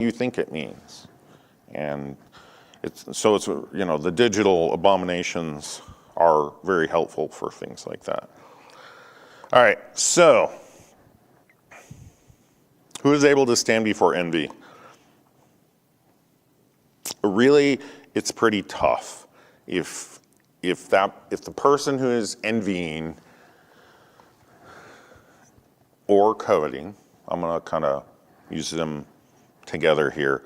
you think it means. And it's the digital abominations are very helpful for things like that. All right, so who is able to stand before envy? Really, it's pretty tough. If the person who is envying or coveting, I'm going to kind of use them together here,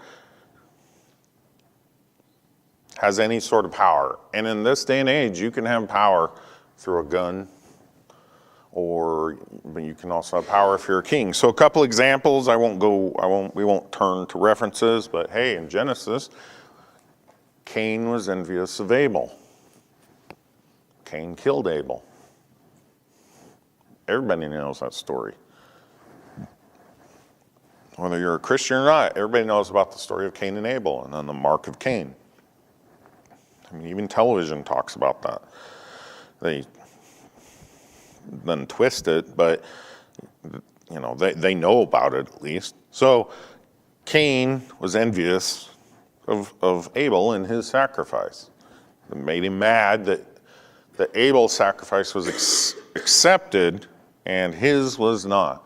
has any sort of power. And in this day and age, you can have power through a gun, or you can also have power if you're a king. So a couple examples, we won't turn to references, but hey, in Genesis, Cain was envious of Abel. Cain killed Abel. Everybody knows that story. Whether you're a Christian or not, everybody knows about the story of Cain and Abel and then the mark of Cain. I mean, even television talks about that. They then twist it, but they know about it at least. So Cain was envious of Abel and his sacrifice. It made him mad that Abel's sacrifice was accepted and his was not.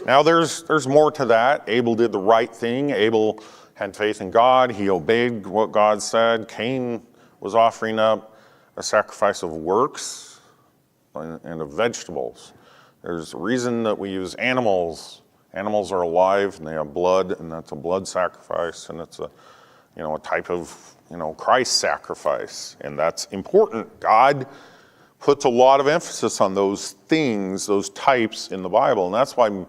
Now there's more to that. Abel did the right thing. Abel had faith in God. He obeyed what God said. Cain was offering up a sacrifice of works and of vegetables. There's a reason that we use animals. Animals are alive and they have blood, and that's a blood sacrifice, and it's a type of Christ sacrifice, and that's important. God puts a lot of emphasis on those things, those types in the Bible, and that's why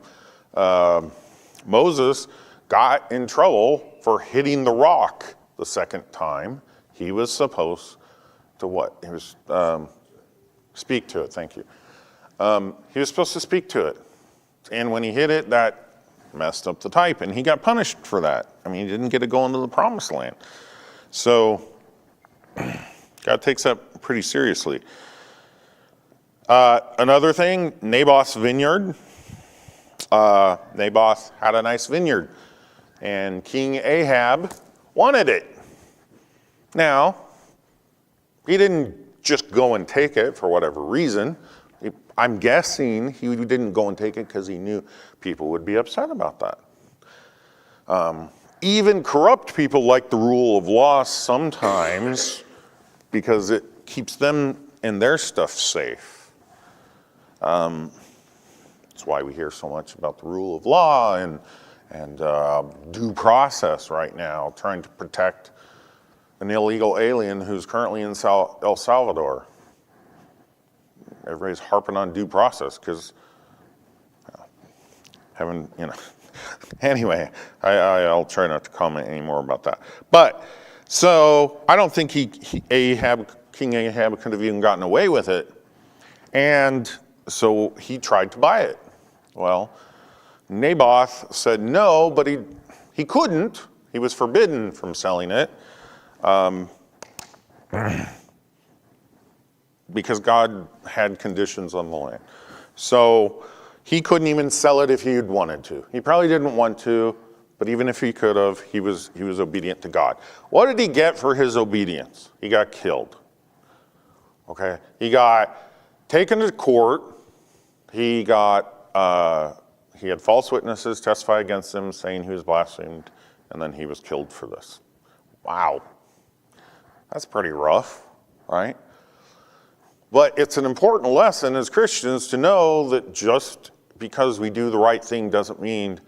Moses got in trouble for hitting the rock the second time. He was supposed to what? He was speak to it. Thank you. He was supposed to speak to it, and when he hit it, that messed up the type, and he got punished for that. I mean, he didn't get to go into the promised land. So God takes that pretty seriously. Another thing, Naboth's vineyard. Naboth had a nice vineyard, and King Ahab wanted it. Now, he didn't just go and take it for whatever reason. I'm guessing he didn't go and take it because he knew people would be upset about that. Even corrupt people like the rule of law sometimes because it keeps them and their stuff safe. That's why we hear so much about the rule of law and due process right now, trying to protect an illegal alien who's currently in El Salvador. Everybody's harping on due process because Anyway, I'll try not to comment any more about that. But, so, I don't think King Ahab could have even gotten away with it. And so he tried to buy it. Well, Naboth said no, but he couldn't. He was forbidden from selling it because God had conditions on the land. So he couldn't even sell it if he had wanted to. He probably didn't want to, but even if he could have, he was obedient to God. What did he get for his obedience? He got killed. Okay, he got taken to court. He had false witnesses testify against him, saying he was blasphemed, and then he was killed for this. Wow, that's pretty rough, right? But it's an important lesson as Christians to know that just because we do the right thing doesn't mean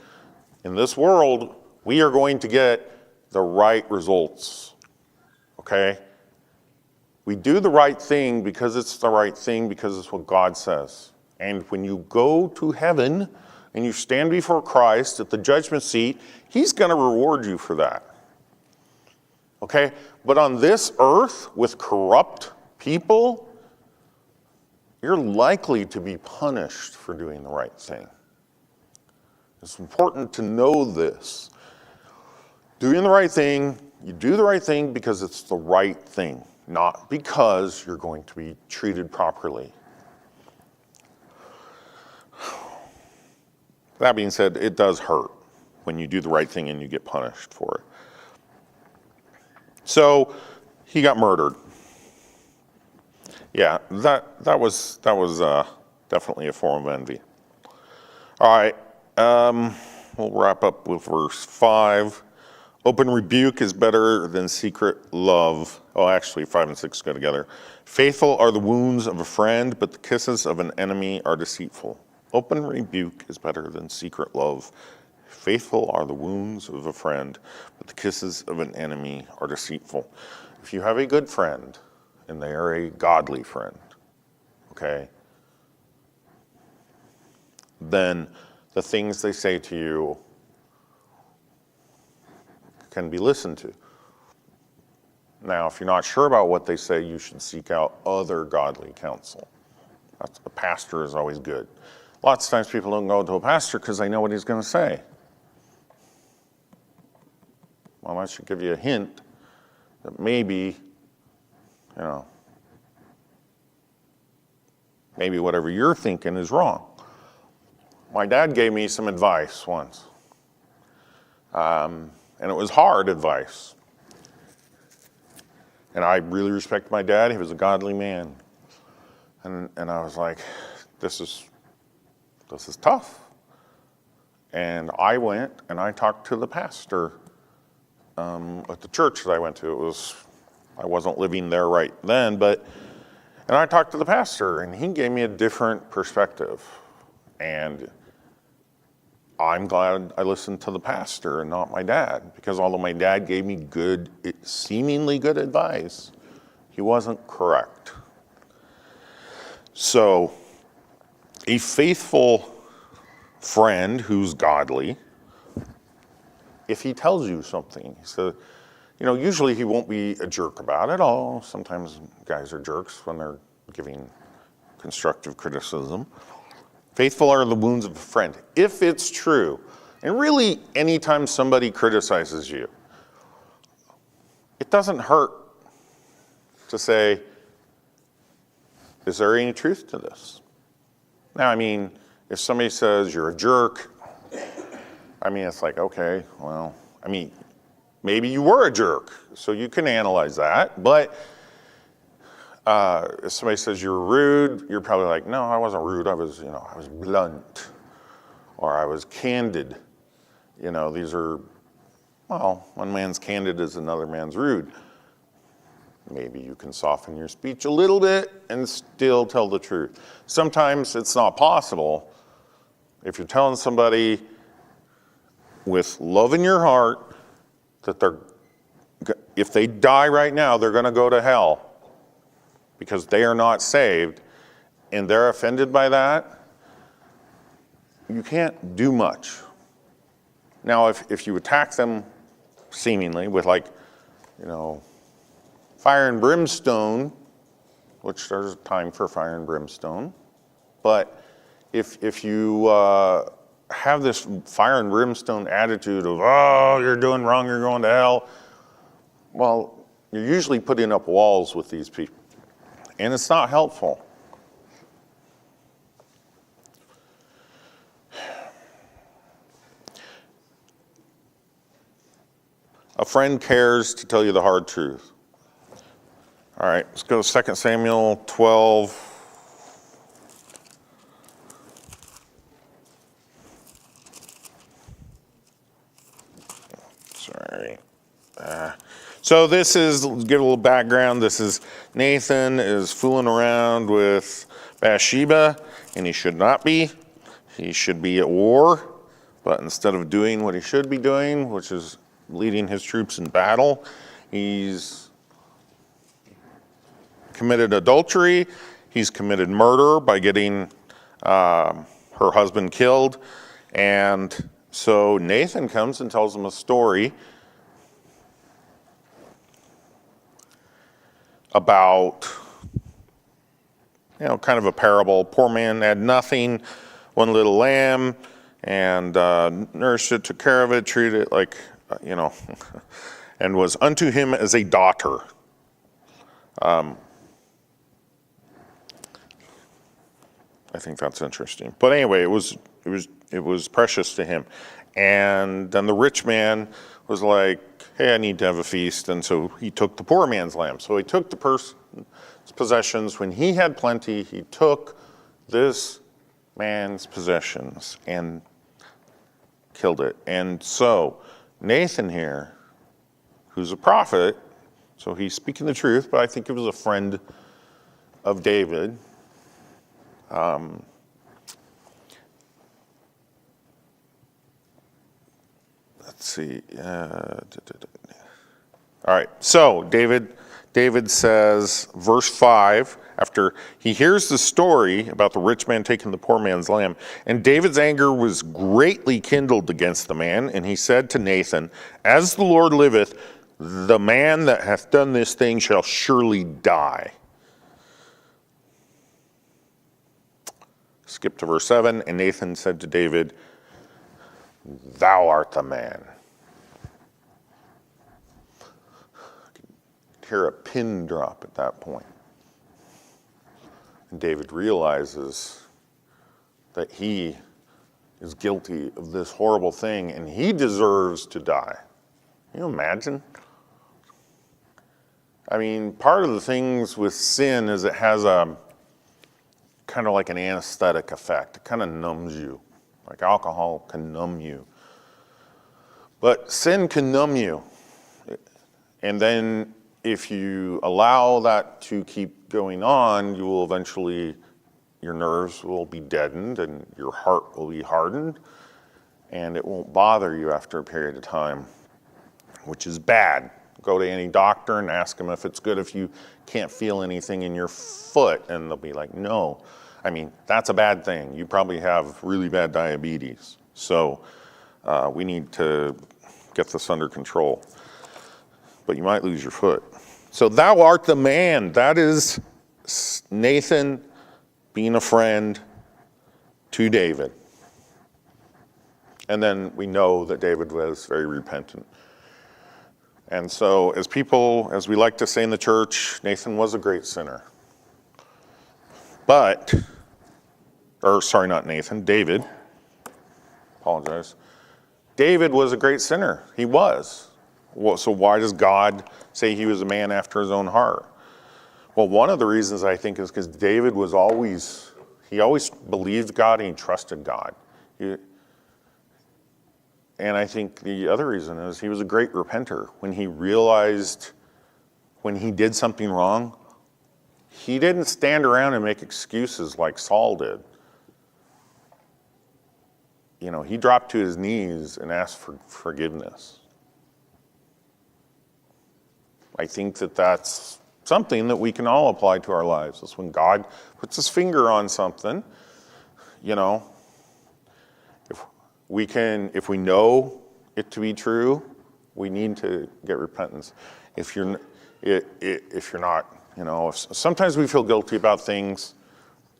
in this world we are going to get the right results, okay? We do the right thing because it's the right thing, because it's what God says. And when you go to heaven and you stand before Christ at the judgment seat, he's going to reward you for that, okay? But on this earth with corrupt people, you're likely to be punished for doing the right thing. It's important to know this. Doing the right thing, you do the right thing because it's the right thing, not because you're going to be treated properly. That being said, it does hurt when you do the right thing and you get punished for it. So he got murdered. Yeah, that was definitely a form of envy. All right, we'll wrap up with verse 5. Open rebuke is better than secret love. Oh, actually, 5 and 6 go together. Faithful are the wounds of a friend, but the kisses of an enemy are deceitful. Open rebuke is better than secret love. Faithful are the wounds of a friend, but the kisses of an enemy are deceitful. If you have a good friend, and they are a godly friend, okay, then the things they say to you can be listened to. Now, if you're not sure about what they say, you should seek out other godly counsel. A pastor is always good. Lots of times people don't go to a pastor because they know what he's going to say. Well, that should give you a hint that maybe, maybe whatever you're thinking is wrong. My dad gave me some advice once, and it was hard advice. And I really respect my dad. He was a godly man. And I was like, this is tough. And I went and I talked to the pastor at the church that I went to. I wasn't living there right then, and I talked to the pastor, and he gave me a different perspective. And I'm glad I listened to the pastor and not my dad, because although my dad gave me seemingly good advice, he wasn't correct. So, a faithful friend who's godly, if he tells you something, so, usually he won't be a jerk about it. Oh, sometimes guys are jerks when they're giving constructive criticism. Faithful are the wounds of a friend, if it's true. And really, anytime somebody criticizes you, it doesn't hurt to say, is there any truth to this? Now, if somebody says you're a jerk, it's like, okay, well, maybe you were a jerk, so you can analyze that. But if somebody says you're rude, you're probably like, no, I wasn't rude. I was blunt, or I was candid. These are, one man's candid is another man's rude. Maybe you can soften your speech a little bit and still tell the truth. Sometimes it's not possible. If you're telling somebody with love in your heart that if they die right now, they're going to go to hell because they are not saved, and they're offended by that, you can't do much. Now, if you attack them seemingly with fire and brimstone, which there's a time for fire and brimstone, but if you have this fire and brimstone attitude of, oh, you're doing wrong, you're going to hell, well, you're usually putting up walls with these people, and it's not helpful. A friend cares to tell you the hard truth. All right, let's go to 2 Samuel 12. Sorry. So this is, give a little background, this is Nathan is fooling around with Bathsheba, and he should not be. He should be at war, but instead of doing what he should be doing, which is leading his troops in battle, he's committed adultery, he's committed murder by getting her husband killed, and so Nathan comes and tells him a story about, kind of a parable. Poor man had nothing, one little lamb, and nourished it, took care of it, treated it like, and was unto him as a daughter. I think that's interesting. But anyway, it was precious to him. And then the rich man was like, hey, I need to have a feast. And so he took the poor man's lamb. So he took the person's possessions. When he had plenty, he took this man's possessions and killed it. And so Nathan here, who's a prophet, so he's speaking the truth, but I think he was a friend of David. Let's see. All right. So David says, verse 5, after he hears the story about the rich man taking the poor man's lamb, and David's anger was greatly kindled against the man, and he said to Nathan, as the Lord liveth, the man that hath done this thing shall surely die. Skip to verse 7, and Nathan said to David, thou art the man. Hear a pin drop at that point. And David realizes that he is guilty of this horrible thing and he deserves to die. Can you imagine? I mean, part of the things with sin is it has a kind of like an anesthetic effect. It kind of numbs you. Like alcohol can numb you. But sin can numb you. And then if you allow that to keep going on, you will eventually, your nerves will be deadened and your heart will be hardened and it won't bother you after a period of time, which is bad. Go to any doctor and ask them if it's good if you can't feel anything in your foot, and they'll be like, no. I mean, that's a bad thing. You probably have really bad diabetes. So we need to get this under control. But you might lose your foot. So thou art the man. That is Nathan being a friend to David. And then we know that David was very repentant. And so as we like to say in the church, Nathan was a great sinner. Not Nathan, David. Apologize. David was a great sinner. He was. So why does God say he was a man after his own heart? Well, one of the reasons I think is because David was always believed God and he trusted God. And I think the other reason is he was a great repenter. When he realized when he did something wrong, he didn't stand around and make excuses like Saul did. You know, he dropped to his knees and asked for forgiveness. I think that that's something that we can all apply to our lives. It's when God puts his finger on something, you know, if we know it to be true, we need to get repentance. If you're not, you know, sometimes we feel guilty about things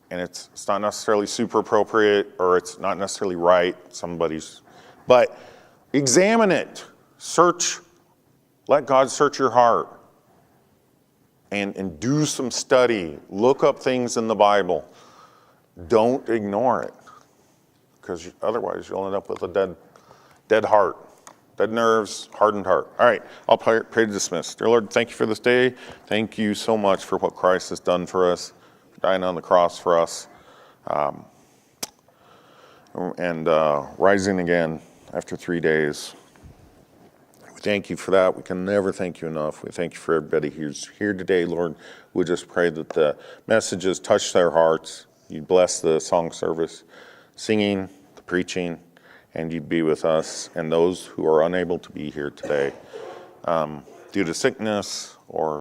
and it's not necessarily super appropriate or it's not necessarily right, but examine it, let God search your heart and do some study, look up things in the Bible. Don't ignore it, because otherwise you'll end up with a dead heart, dead nerves, hardened heart. All right, I'll pray to dismiss. Dear Lord, thank you for this day. Thank you so much for what Christ has done for us, dying on the cross for us, and rising again after 3 days. We thank you for that. We can never thank you enough. We thank you for everybody who's here today, Lord. We just pray that the messages touch their hearts. You bless the song service, singing, the preaching, and you'd be with us and those who are unable to be here today due to sickness or